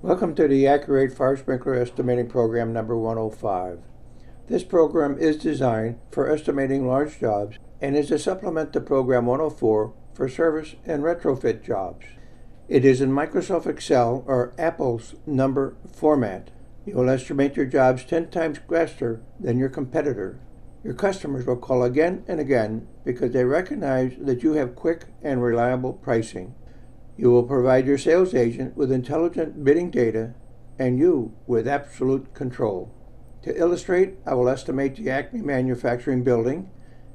Welcome to the ACCU-RATE Fire Sprinkler Estimating Program number 105. This program is designed for estimating large jobs and is a supplement to Program 104 for service and retrofit jobs. It is in Microsoft Excel or Apple's number format. You will estimate your jobs 10 times faster than your competitor. Your customers will call again and again because they recognize that you have quick and reliable pricing. You will provide your sales agent with intelligent bidding data and you with absolute control. To illustrate, I will estimate the Acme Manufacturing Building,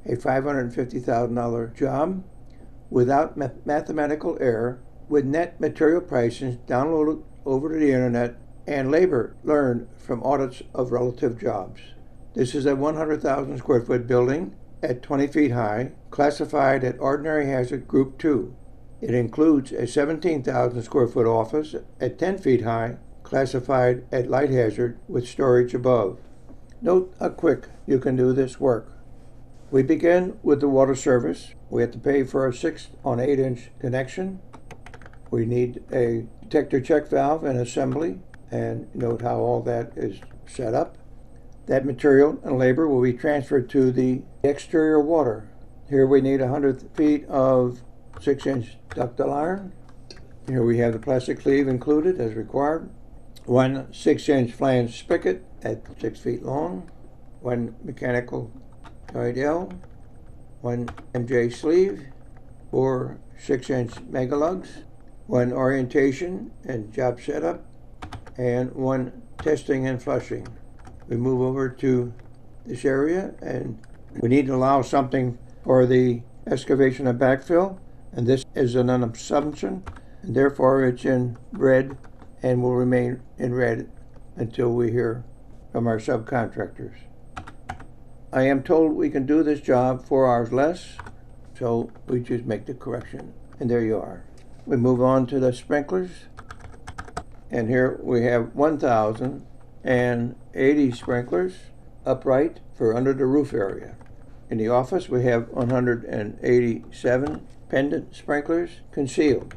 a $550,000 job, without mathematical error, with net material prices downloaded over the internet and labor learned from audits of relative jobs. This is a 100,000 square foot building at 20 feet high, classified at Ordinary Hazard Group 2. It includes a 17,000 square foot office at 10 feet high, classified at Light Hazard with storage above. Note how quick you can do this work. We begin with the water service. We have to pay for a 6 on 8 inch connection. We need a detector check valve and assembly, and note how all that is set up. That material and labor will be transferred to the exterior water. Here we need 100 feet of 6-inch ductile iron. Here we have the plastic sleeve included as required. One 6-inch flange spigot at 6 feet long. One mechanical guide L. One MJ sleeve. 4 6-inch mega lugs. One orientation and job setup. And one testing and flushing. We move over to this area and we need to allow something for the excavation and backfill. And this is an assumption, and therefore it's in red and will remain in red until we hear from our subcontractors. I am told we can do this job 4 hours less, so we just make the correction, and there you are. We move on to the sprinklers, and here we have 1,080 sprinklers upright for under the roof area. In the office we have 187 pendant sprinklers concealed.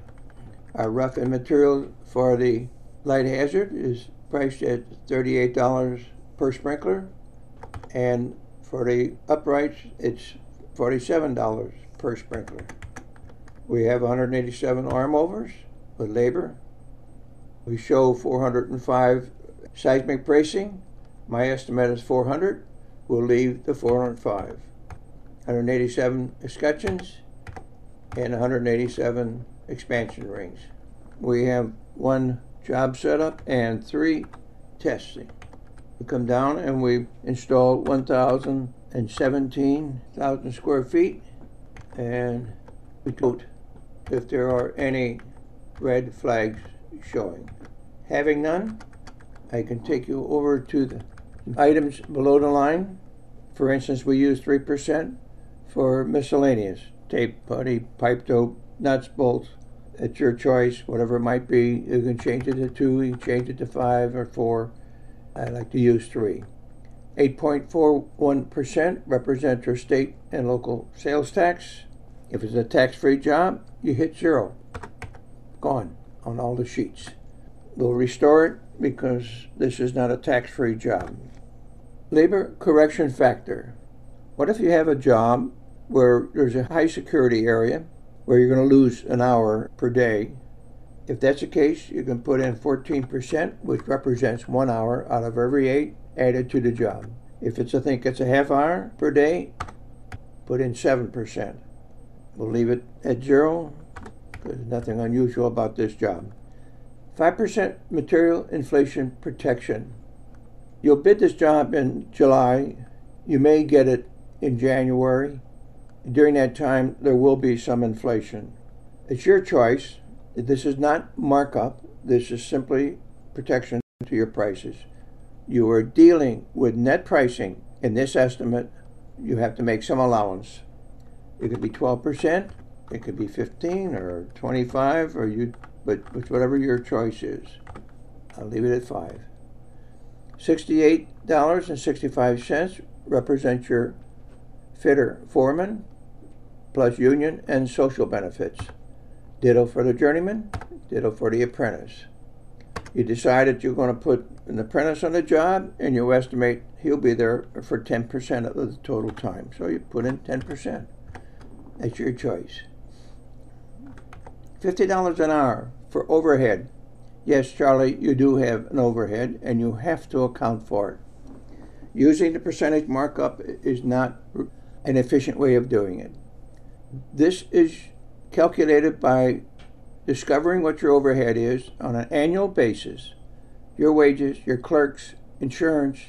Our rough-in material for the light hazard is priced at $38 per sprinkler, and for the uprights it's $47 per sprinkler. We have 187 arm overs with labor. We show 405 seismic bracing. My estimate is 400. We'll leave the 405. 187 escutcheons and 187 expansion rings. We have 1 job setup and 3 testing. We come down and we install 1,017,000 square feet, and we note if there are any red flags showing. Having none, I can take you over to the items below the line. For instance, we use 3% for miscellaneous. Tape, putty, pipe dope, nuts, bolts. It's your choice, whatever it might be. You can change it to 2, you can change it to 5 or 4. I like to use 3. 8.41% represent your state and local sales tax. If it's a tax-free job, you hit 0. Gone on all the sheets. We'll restore it because this is not a tax-free job. Labor correction factor. What if you have a job where there's a high security area where you're going to lose an hour per day? If that's the case, you can put in 14%, which represents 1 hour out of every 8 added to the job. If it's a half hour per day, put in 7%. We'll leave it at 0. There's nothing unusual about this job. 5% material inflation protection. You'll bid this job in July. You may get it in January. During that time, there will be some inflation. It's your choice. This is not markup. This is simply protection to your prices. You are dealing with net pricing. In this estimate, you have to make some allowance. It could be 12%, it could be 15 or 25, but whatever your choice is. I'll leave it at 5. $68.65 represents your fitter foreman, plus union and social benefits. Ditto for the journeyman, ditto for the apprentice. You decide that you're going to put an apprentice on the job, and you estimate he'll be there for 10% of the total time. So you put in 10%. That's your choice. $50 an hour for overhead. Yes, Charlie, you do have an overhead, and you have to account for it. Using the percentage markup is not an efficient way of doing it. This is calculated by discovering what your overhead is on an annual basis. Your wages, your clerks, insurance,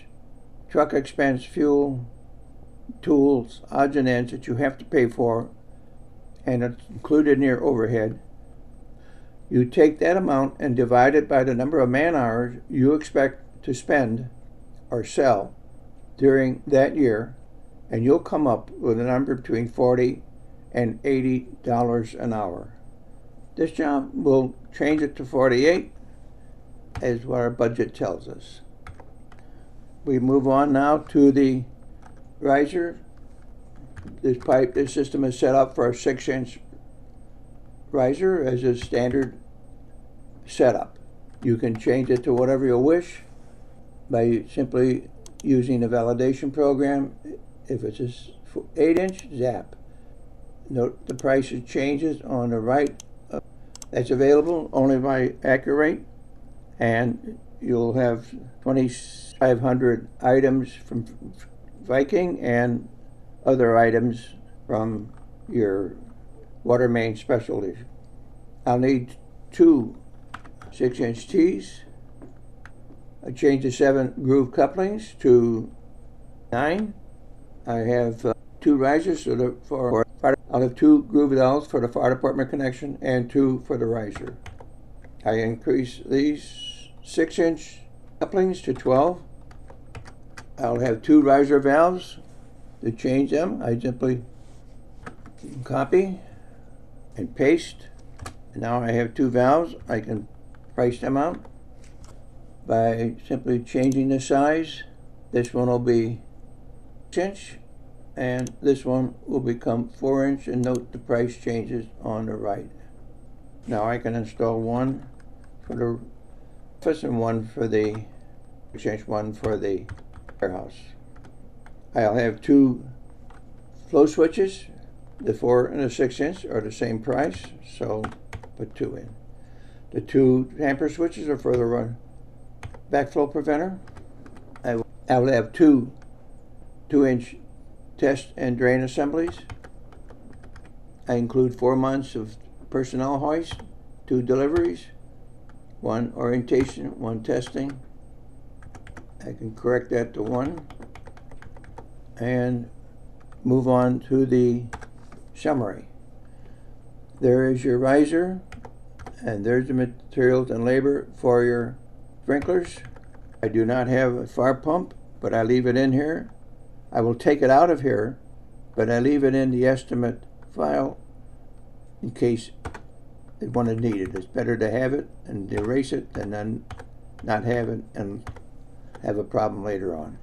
truck expense, fuel, tools, odds and ends that you have to pay for, and it's included in your overhead. You take that amount and divide it by the number of man hours you expect to spend or sell during that year, and you'll come up with a number between $40 and $80 an hour. This job will change it to 48, as what our budget tells us. We move on now to the riser. This system is set up for a 6-inch riser as a standard setup. You can change it to whatever you wish by simply using the validation program. If it's a 8-inch, zap. Note the price changes on the right. That's available only by ACCU-RATE, and you'll have 2,500 items from Viking and other items from your water main specialties. I'll need 2 6-inch tees. I changed the 7 groove couplings to 9. I have 2 risers for fire. I'll have 2 groove valves for the fire department connection and 2 for the riser. I increase these 6-inch couplings to 12. I'll have 2 riser valves. To change them, I simply copy and paste. And now I have 2 valves. I can price them out by simply changing the size. This one will be 6-inch, and this one will become 4-inch, and note the price changes on the right. Now I can install one for the office and one for the 6-inch, one for the warehouse. I'll have 2 flow switches. The 4 and the 6-inch are the same price, so put 2 in. The 2 tamper switches are for the backflow preventer. I will have 2 2-inch test and drain assemblies. I include 4 months of personnel hoist, 2 deliveries, 1 orientation, 1 testing. I can correct that to 1 and move on to the summary. There is your riser, and there's the materials and labor for your sprinklers. I do not have a fire pump, but I leave it in here. I will take it out of here, but I leave it in the estimate file in case one is needed. It's better to have it and erase it than then not have it and have a problem later on.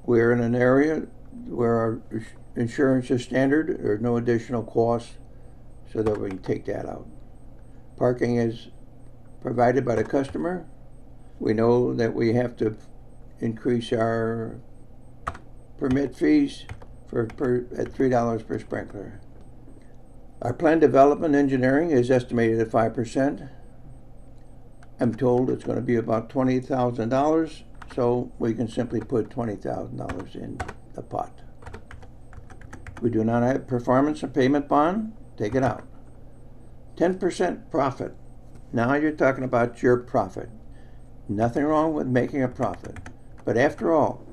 We're in an area where our insurance is standard. There's no additional cost, so that we can take that out. Parking is provided by the customer. We know that we have to increase our permit fees at $3 per sprinkler. Our plan development engineering is estimated at 5%. I'm told it's going to be about $20,000, so we can simply put $20,000 in the pot. We do not have performance and payment bond. Take it out. 10% profit. Now you're talking about your profit. Nothing wrong with making a profit. But after all,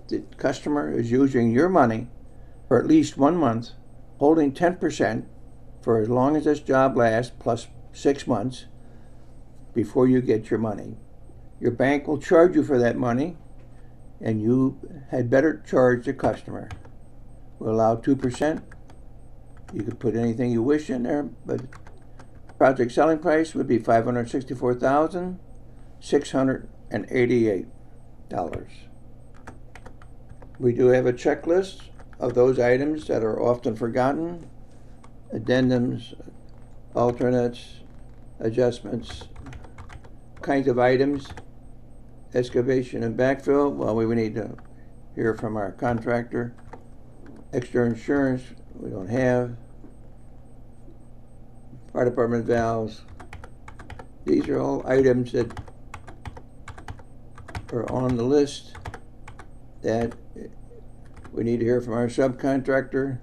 the customer is using your money for at least 1 month, holding 10% for as long as this job lasts, plus 6 months before you get your money. Your bank will charge you for that money, and you had better charge the customer. We'll allow 2%. You could put anything you wish in there, but project selling price would be $564,688. We do have a checklist of those items that are often forgotten: addendums, alternates, adjustments, kinds of items. Excavation and backfill, well, we would need to hear from our contractor. Extra insurance, we don't have. Fire department valves. These are all items that are on the list that we need to hear from our subcontractor,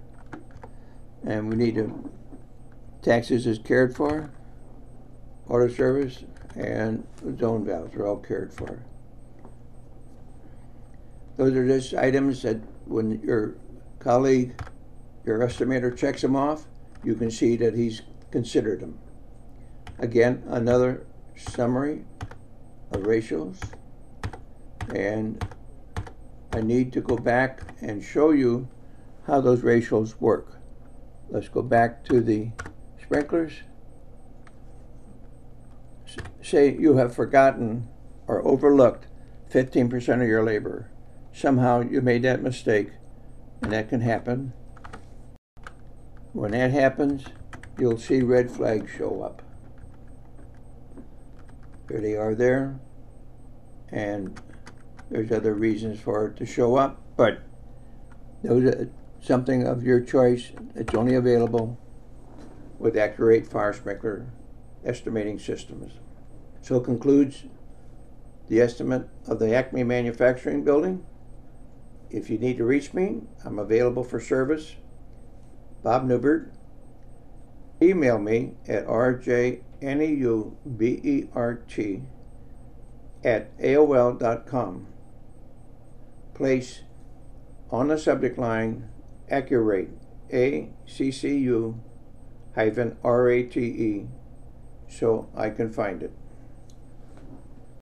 and we need to, taxes is cared for, auto service, and zone valves are all cared for. Those are just items that when your colleague, your estimator, checks them off, you can see that he's considered them. Again, another summary of ratios, and I need to go back and show you how those ratios work. Let's go back to the sprinklers. Say you have forgotten or overlooked 15% of your labor. Somehow you made that mistake, and that can happen. When that happens, you'll see red flags show up. Here they are there, and there's other reasons for it to show up, but those are something of your choice. It's only available with ACCU-RATE fire sprinkler estimating systems. So concludes the estimate of the Acme Manufacturing Building. If you need to reach me, I'm available for service. Bob Newbert. Email me at rjneubert@aol.com. Place on the subject line ACCU-RATE, ACCU-RATE, so I can find it.